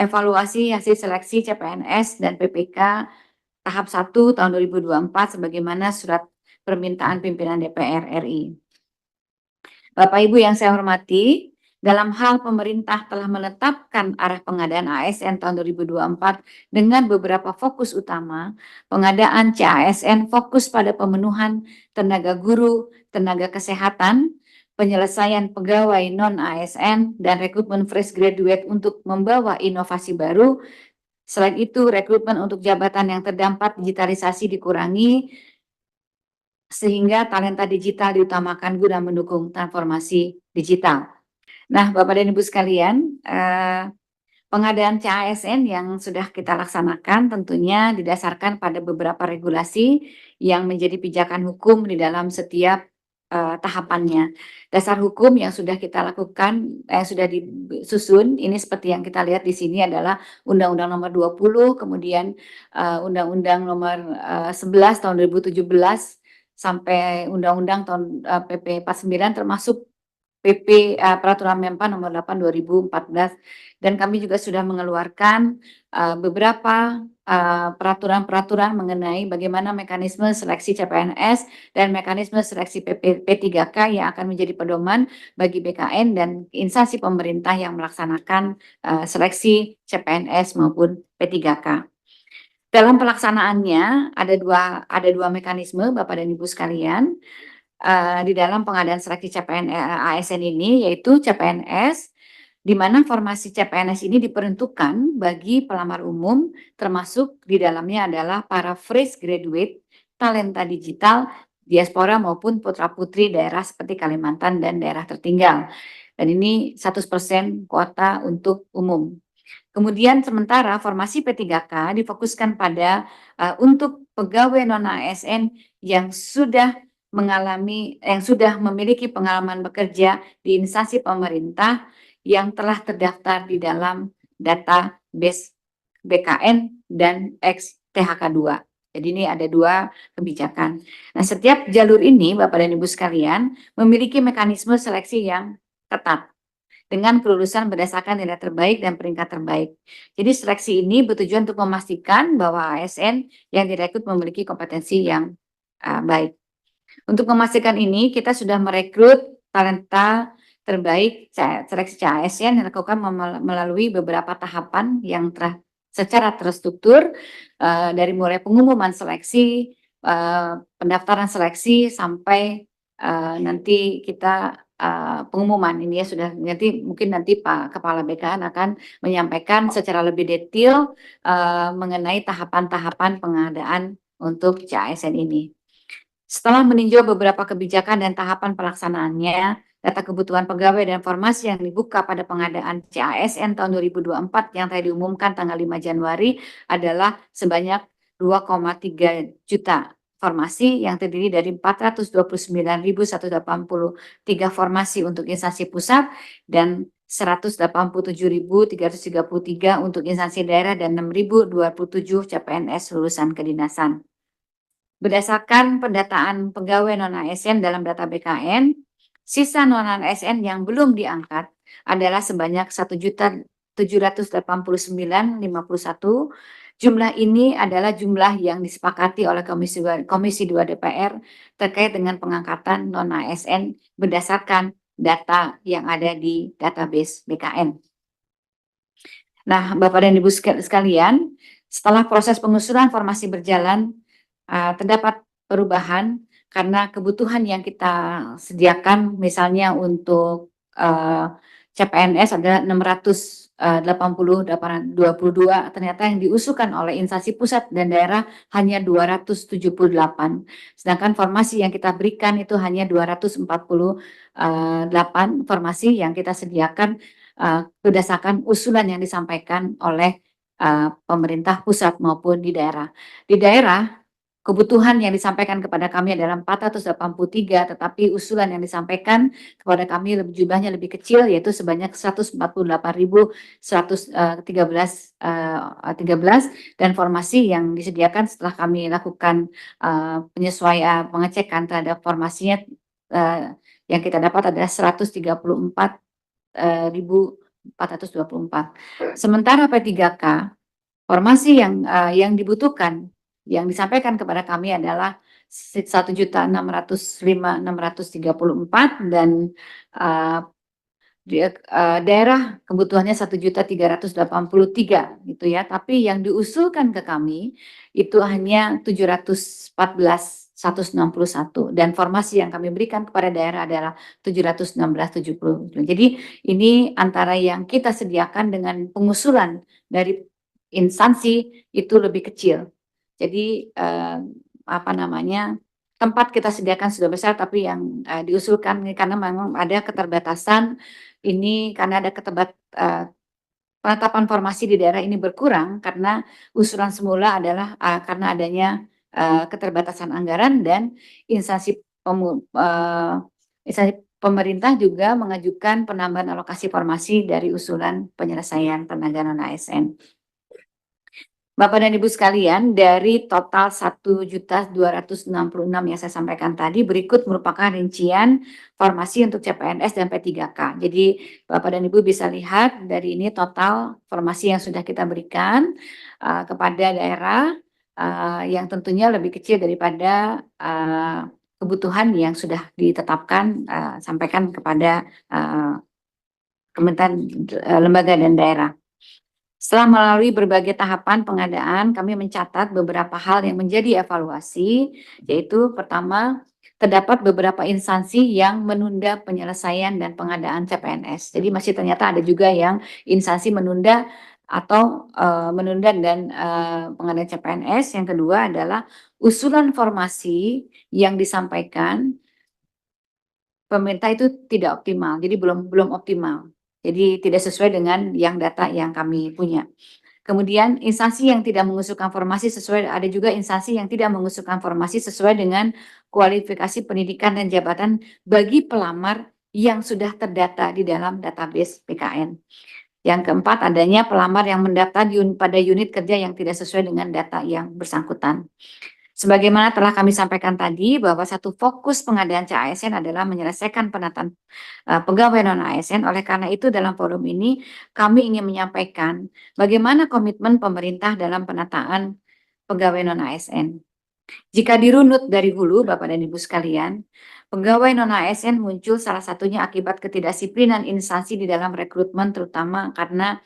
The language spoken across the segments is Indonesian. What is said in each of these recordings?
evaluasi hasil seleksi CPNS dan PPK tahap 1 tahun 2024 sebagaimana surat permintaan pimpinan DPR RI. Bapak Ibu yang saya hormati, dalam hal pemerintah telah menetapkan arah pengadaan ASN tahun 2024 dengan beberapa fokus utama. Pengadaan CASN fokus pada pemenuhan tenaga guru, tenaga kesehatan, penyelesaian pegawai non-ASN, dan rekrutmen fresh graduate untuk membawa inovasi baru. Selain itu, rekrutmen untuk jabatan yang terdampak digitalisasi dikurangi, sehingga talenta digital diutamakan guna mendukung transformasi digital. Nah, Bapak dan Ibu sekalian, pengadaan CASN yang sudah kita laksanakan tentunya didasarkan pada beberapa regulasi yang menjadi pijakan hukum di dalam setiap tahapannya. Dasar hukum yang sudah kita lakukan, sudah disusun, ini seperti yang kita lihat di sini adalah Undang-Undang Nomor 20, kemudian Undang-Undang Nomor 11 tahun 2017 sampai Undang-Undang tahun PP 49 termasuk PP Peraturan Menpan Nomor 8 2014, dan kami juga sudah mengeluarkan beberapa peraturan-peraturan mengenai bagaimana mekanisme seleksi CPNS dan mekanisme seleksi P3K yang akan menjadi pedoman bagi BKN dan instansi pemerintah yang melaksanakan seleksi CPNS maupun P3K. Dalam pelaksanaannya ada dua mekanisme Bapak dan Ibu sekalian di dalam pengadaan seleksi ASN ini, yaitu CPNS, di mana formasi CPNS ini diperuntukkan bagi pelamar umum, termasuk di dalamnya adalah para fresh graduate, talenta digital, diaspora maupun putra-putri daerah seperti Kalimantan dan daerah tertinggal. Dan ini 100% kuota untuk umum. Kemudian sementara formasi P3K difokuskan pada untuk pegawai non-ASN yang sudah memiliki pengalaman bekerja di instansi pemerintah yang telah terdaftar di dalam database BKN dan ex-THK2. Jadi ini ada dua kebijakan. Nah, setiap jalur ini Bapak dan Ibu sekalian memiliki mekanisme seleksi yang ketat dengan kelulusan berdasarkan nilai terbaik dan peringkat terbaik. Jadi seleksi ini bertujuan untuk memastikan bahwa ASN yang direkrut memiliki kompetensi yang baik. Untuk memastikan ini, kita sudah merekrut talenta terbaik seleksi ASN yang dilakukan melalui beberapa tahapan yang secara terstruktur, dari mulai pengumuman seleksi, pendaftaran seleksi sampai nanti kita pengumuman ini ya sudah, mungkin nanti Pak Kepala BKN akan menyampaikan secara lebih detail mengenai tahapan-tahapan pengadaan untuk CASN ini. Setelah meninjau beberapa kebijakan dan tahapan pelaksanaannya, data kebutuhan pegawai dan formasi yang dibuka pada pengadaan CASN tahun 2024 yang tadi diumumkan tanggal 5 Januari adalah sebanyak 2,3 juta formasi yang terdiri dari 429.183 formasi untuk instansi pusat dan 187.333 untuk instansi daerah dan 6.027 CPNS lulusan kedinasan. Berdasarkan pendataan pegawai non-ASN dalam data BKN, sisa non-ASN yang belum diangkat adalah sebanyak 1.789.051. Jumlah ini adalah jumlah yang disepakati oleh Komisi 2 DPR terkait dengan pengangkatan non-ASN berdasarkan data yang ada di database BKN. Nah, Bapak dan Ibu sekalian, setelah proses pengusulan formasi berjalan, terdapat perubahan karena kebutuhan yang kita sediakan, misalnya untuk CPNS adalah 680.822, ternyata yang diusulkan oleh instansi pusat dan daerah hanya 278, sedangkan formasi yang kita berikan itu hanya 248 formasi yang kita sediakan berdasarkan usulan yang disampaikan oleh pemerintah pusat maupun di daerah. Di daerah, kebutuhan yang disampaikan kepada kami adalah 483, tetapi usulan yang disampaikan kepada kami jumlahnya lebih kecil, yaitu sebanyak 148.113 dan formasi yang disediakan setelah kami lakukan penyesuaian pengecekan terhadap formasinya yang kita dapat adalah 134.000 424. Sementara P3K, formasi yang dibutuhkan, yang disampaikan kepada kami adalah 1.605.634 dan daerah kebutuhannya 1.383.000 gitu ya. Tapi yang diusulkan ke kami itu hanya 714.161 dan formasi yang kami berikan kepada daerah adalah 716.70. Jadi ini antara yang kita sediakan dengan pengusulan dari instansi itu lebih kecil. Jadi apa namanya, tempat kita sediakan sudah besar, tapi yang diusulkan karena memang ada keterbatasan ini, karena ada penetapan formasi di daerah ini berkurang karena usulan semula adalah karena adanya keterbatasan anggaran dan instansi instansi pemerintah juga mengajukan penambahan alokasi formasi dari usulan penyelesaian tenaga non-ASN. Bapak dan Ibu sekalian, dari total 1.266.000 yang saya sampaikan tadi, berikut merupakan rincian formasi untuk CPNS dan P3K. Jadi Bapak dan Ibu bisa lihat dari ini total formasi yang sudah kita berikan kepada daerah yang tentunya lebih kecil daripada kebutuhan yang sudah ditetapkan, sampaikan kepada Kementerian lembaga dan daerah. Setelah melalui berbagai tahapan pengadaan, kami mencatat beberapa hal yang menjadi evaluasi, yaitu pertama, terdapat beberapa instansi yang menunda penyelesaian dan pengadaan CPNS. Jadi masih ternyata ada juga yang instansi menunda atau menunda dan pengadaan CPNS. Yang kedua adalah usulan formasi yang disampaikan pemerintah itu tidak optimal, jadi belum optimal. Jadi tidak sesuai dengan yang data yang kami punya. Kemudian instansi yang tidak mengusulkan formasi sesuai, ada juga instansi yang tidak mengusulkan formasi sesuai dengan kualifikasi pendidikan dan jabatan bagi pelamar yang sudah terdata di dalam database PKN. Yang keempat, adanya pelamar yang mendaftar pada unit kerja yang tidak sesuai dengan data yang bersangkutan. Sebagaimana telah kami sampaikan tadi, bahwa satu fokus pengadaan CASN adalah menyelesaikan penataan pegawai non-ASN. Oleh karena itu dalam forum ini kami ingin menyampaikan bagaimana komitmen pemerintah dalam penataan pegawai non-ASN. Jika dirunut dari hulu, Bapak dan Ibu sekalian, pegawai non-ASN muncul salah satunya akibat ketidakdisiplinan instansi di dalam rekrutmen, terutama karena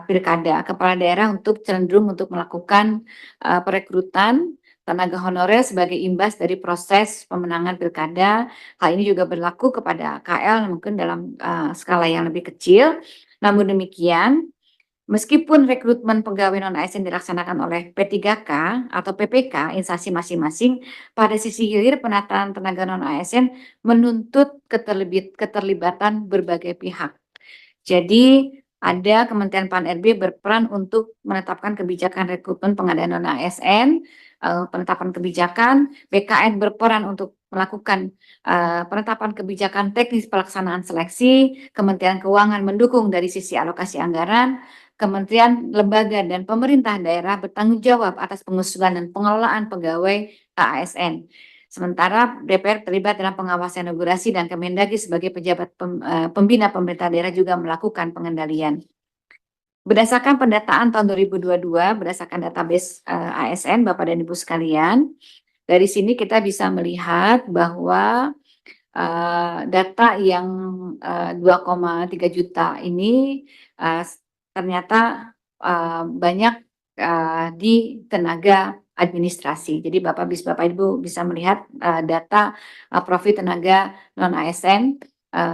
pilkada. Kepala daerah cenderung untuk melakukan perekrutan tenaga honorer sebagai imbas dari proses pemenangan pilkada. Hal ini juga berlaku kepada KL mungkin dalam skala yang lebih kecil. Namun demikian, meskipun rekrutmen pegawai non-ASN dilaksanakan oleh P3K atau PPK instansi masing-masing, pada sisi hilir penataan tenaga non-ASN menuntut keterlibatan berbagai pihak. Jadi ada Kementerian Pan-RB berperan untuk menetapkan kebijakan rekrutmen pengadaan non-ASN, penetapan kebijakan, BKN berperan untuk melakukan penetapan kebijakan teknis pelaksanaan seleksi, Kementerian Keuangan mendukung dari sisi alokasi anggaran, Kementerian, lembaga, dan pemerintah daerah bertanggung jawab atas pengusulan dan pengelolaan pegawai ASN. Sementara DPR terlibat dalam pengawasan regulasi dan Kemendagri sebagai pejabat pembina pemerintah daerah juga melakukan pengendalian. Berdasarkan pendataan tahun 2022, berdasarkan database ASN, Bapak dan Ibu sekalian, dari sini kita bisa melihat bahwa data yang 2,3 juta ini ternyata banyak di tenaga administrasi. Jadi Bapak Ibu bisa melihat data profil tenaga non-ASN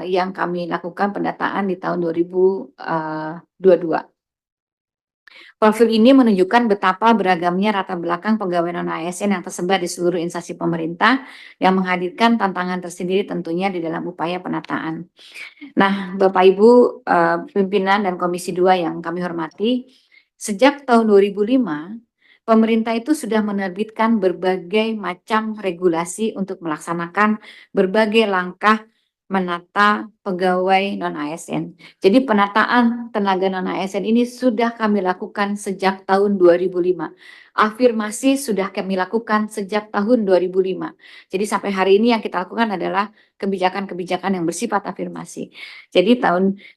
yang kami lakukan pendataan di tahun 2022. Profil ini menunjukkan betapa beragamnya latar belakang pegawai non-ASN yang tersebar di seluruh instansi pemerintah yang menghadirkan tantangan tersendiri tentunya di dalam upaya penataan. Nah, Bapak Ibu pimpinan dan Komisi 2 yang kami hormati, sejak tahun 2005 pemerintah itu sudah menerbitkan berbagai macam regulasi untuk melaksanakan berbagai langkah menata pegawai non-ASN. Jadi penataan tenaga non-ASN ini sudah kami lakukan sejak tahun 2005. Afirmasi sudah kami lakukan sejak tahun 2005. Jadi sampai hari ini yang kita lakukan adalah kebijakan-kebijakan yang bersifat afirmasi. Jadi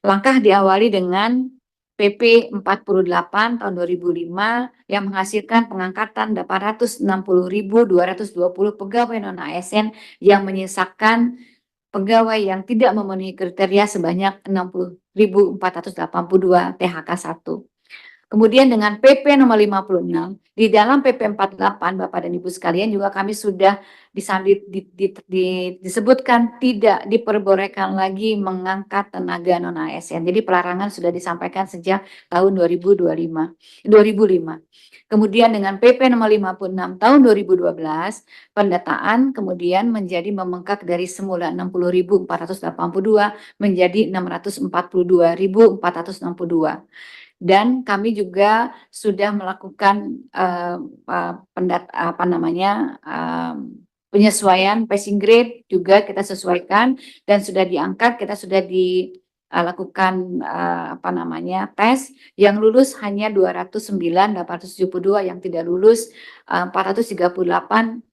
langkah diawali dengan PP 48 tahun 2005 yang menghasilkan pengangkatan 860.220 pegawai non-ASN yang menyisakan pegawai yang tidak memenuhi kriteria sebanyak 60.482 THK 1. Kemudian dengan PP nomor 56, di dalam PP 48 Bapak dan Ibu sekalian juga kami sudah disebutkan tidak diperbolehkan lagi mengangkat tenaga non-ASN. Jadi pelarangan sudah disampaikan sejak tahun 2005. Kemudian dengan PP nomor 56 tahun 2012, pendataan kemudian menjadi membengkak dari semula 60.482 menjadi 642.462. Dan kami juga sudah melakukan penyesuaian passing grade juga kita sesuaikan dan sudah diangkat, kita sudah dilakukan tes yang lulus hanya 209.872, yang tidak lulus 438.590.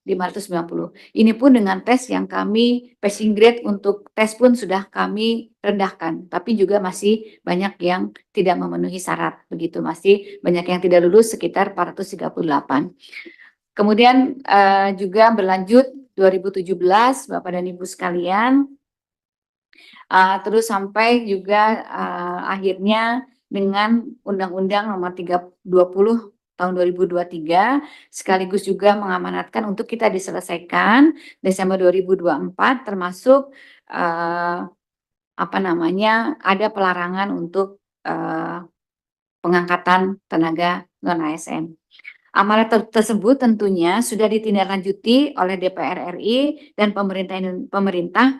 Ini pun dengan tes yang kami passing grade untuk tes pun sudah kami rendahkan, tapi juga masih banyak yang tidak memenuhi syarat, begitu masih banyak yang tidak lulus sekitar 438. Kemudian juga berlanjut 2017 Bapak dan Ibu sekalian, terus sampai juga akhirnya dengan Undang-Undang Nomor 20 tahun 2023 sekaligus juga mengamanatkan untuk kita diselesaikan Desember 2024, termasuk ada pelarangan untuk pengangkatan tenaga non-ASN. Amanat tersebut tentunya sudah ditindaklanjuti oleh DPR RI dan pemerintah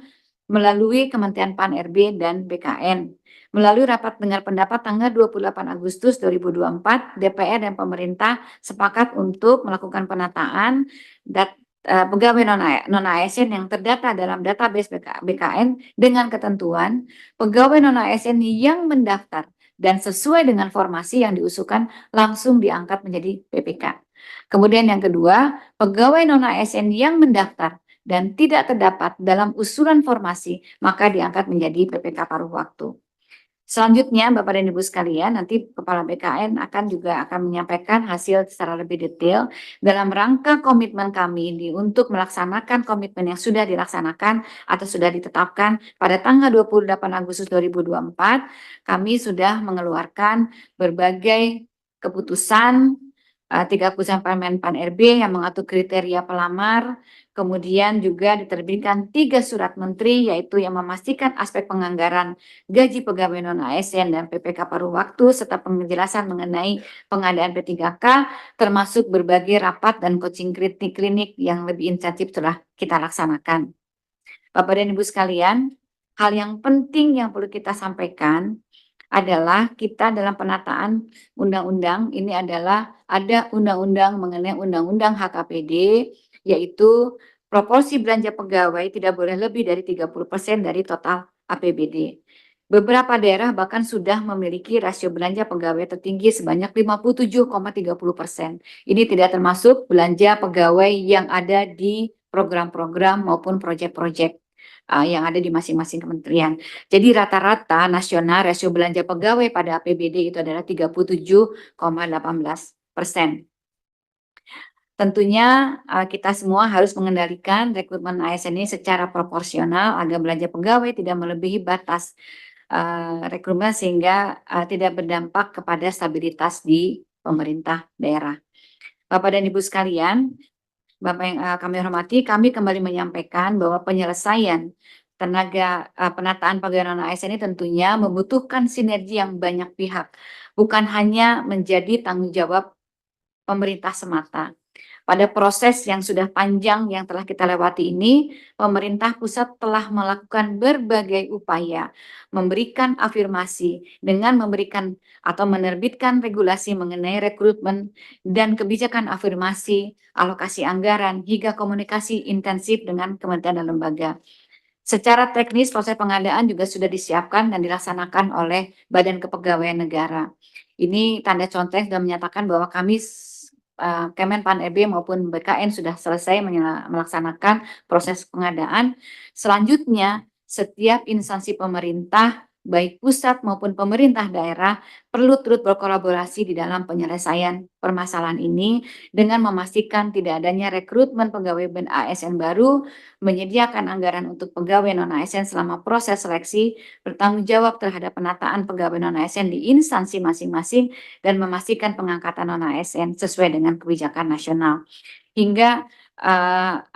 melalui Kementerian PAN-RB dan BKN. Melalui rapat dengar pendapat tanggal 28 Agustus 2024, DPR dan pemerintah sepakat untuk melakukan penataan pegawai non-ASN yang terdata dalam database BKN dengan ketentuan pegawai non-ASN yang mendaftar dan sesuai dengan formasi yang diusulkan langsung diangkat menjadi PPK. Kemudian yang kedua, pegawai non-ASN yang mendaftar dan tidak terdapat dalam usulan formasi maka diangkat menjadi PPK paruh waktu. Selanjutnya Bapak dan Ibu sekalian, nanti Kepala BKN akan menyampaikan hasil secara lebih detail dalam rangka komitmen kami untuk melaksanakan komitmen yang sudah dilaksanakan atau sudah ditetapkan pada tanggal 28 Agustus 2024. Kami sudah mengeluarkan berbagai keputusan, 3 keputusan Permen PAN-RB yang mengatur kriteria pelamar, kemudian juga diterbitkan 3 surat menteri, yaitu yang memastikan aspek penganggaran gaji pegawai non-ASN dan PPK paruh waktu, serta penjelasan mengenai pengadaan P3K, termasuk berbagai rapat dan coaching klinik yang lebih intensif telah kita laksanakan. Bapak dan Ibu sekalian, hal yang penting yang perlu kita sampaikan adalah kita dalam penataan undang-undang ini adalah ada undang-undang mengenai undang-undang HKPD, yaitu proporsi belanja pegawai tidak boleh lebih dari 30% dari total APBD. Beberapa daerah bahkan sudah memiliki rasio belanja pegawai tertinggi sebanyak 57,30%. Ini tidak termasuk belanja pegawai yang ada di program-program maupun proyek-proyek yang ada di masing-masing kementerian. Jadi rata-rata nasional rasio belanja pegawai pada APBD itu adalah 37,18%. Tentunya kita semua harus mengendalikan rekrutmen ASN ini secara proporsional agar belanja pegawai tidak melebihi batas rekrutmen sehingga tidak berdampak kepada stabilitas di pemerintah daerah. Bapak dan Ibu sekalian, Bapak yang kami hormati, kami kembali menyampaikan bahwa penyelesaian penataan pegawai non-ASN ini tentunya membutuhkan sinergi yang banyak pihak, bukan hanya menjadi tanggung jawab pemerintah semata. Pada proses yang sudah panjang yang telah kita lewati ini, pemerintah pusat telah melakukan berbagai upaya memberikan afirmasi dengan memberikan atau menerbitkan regulasi mengenai rekrutmen dan kebijakan afirmasi, alokasi anggaran, hingga komunikasi intensif dengan kementerian dan lembaga. Secara teknis proses pengadaan juga sudah disiapkan dan dilaksanakan oleh Badan Kepegawaian Negara. Ini tanda contoh sudah menyatakan bahwa kami Kemenpan RB maupun BKN sudah selesai melaksanakan proses pengadaan. Selanjutnya, setiap instansi pemerintah, baik pusat maupun pemerintah daerah, perlu turut berkolaborasi di dalam penyelesaian permasalahan ini dengan memastikan tidak adanya rekrutmen pegawai ASN baru, menyediakan anggaran untuk pegawai non-ASN selama proses seleksi, bertanggung jawab terhadap penataan pegawai non-ASN di instansi masing-masing, dan memastikan pengangkatan non-ASN sesuai dengan kebijakan nasional. Hingga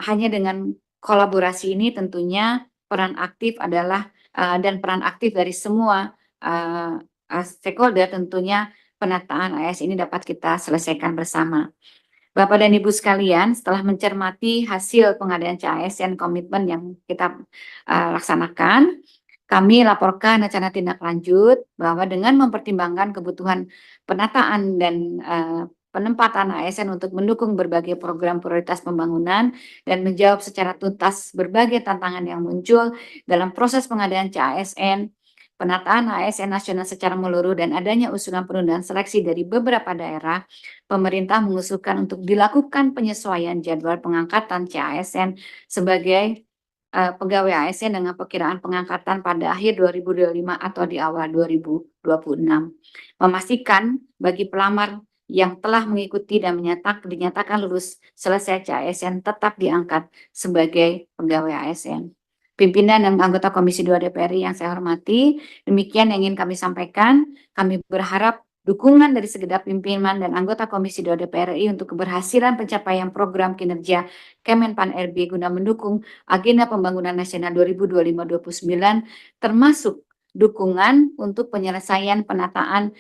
hanya dengan kolaborasi ini tentunya peran aktif adalah dan peran aktif dari semua stakeholder tentunya penataan ASN ini dapat kita selesaikan bersama. Bapak dan Ibu sekalian, setelah mencermati hasil pengadaan CASN komitmen yang kita laksanakan, kami laporkan rencana tindak lanjut bahwa dengan mempertimbangkan kebutuhan penataan dan penempatan ASN untuk mendukung berbagai program prioritas pembangunan dan menjawab secara tuntas berbagai tantangan yang muncul dalam proses pengadaan CASN, penataan ASN nasional secara menyeluruh, dan adanya usulan penundaan seleksi dari beberapa daerah, pemerintah mengusulkan untuk dilakukan penyesuaian jadwal pengangkatan CASN sebagai pegawai ASN dengan perkiraan pengangkatan pada akhir 2025 atau di awal 2026. Memastikan bagi pelamar yang telah mengikuti dan dinyatakan lulus selesai CASN tetap diangkat sebagai pegawai ASN. Pimpinan dan anggota Komisi 2 DPR yang saya hormati, demikian yang ingin kami sampaikan. Kami berharap dukungan dari segenap pimpinan dan anggota Komisi 2 DPR RI untuk keberhasilan pencapaian program kinerja Kemenpan RB guna mendukung agenda pembangunan nasional 2025-2029, termasuk dukungan untuk penyelesaian penataan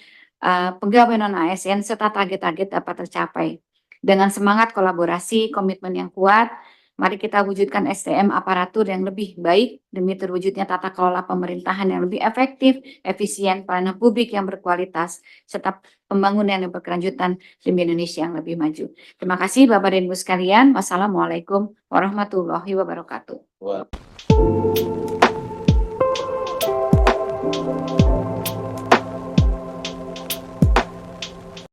pegawai non-ASN serta target-target dapat tercapai. Dengan semangat kolaborasi, komitmen yang kuat, mari kita wujudkan SDM aparatur yang lebih baik demi terwujudnya tata kelola pemerintahan yang lebih efektif, efisien, pelayanan publik yang berkualitas, serta pembangunan yang berkelanjutan demi Indonesia yang lebih maju. Terima kasih Bapak dan Ibu sekalian. Wassalamualaikum warahmatullahi wabarakatuh.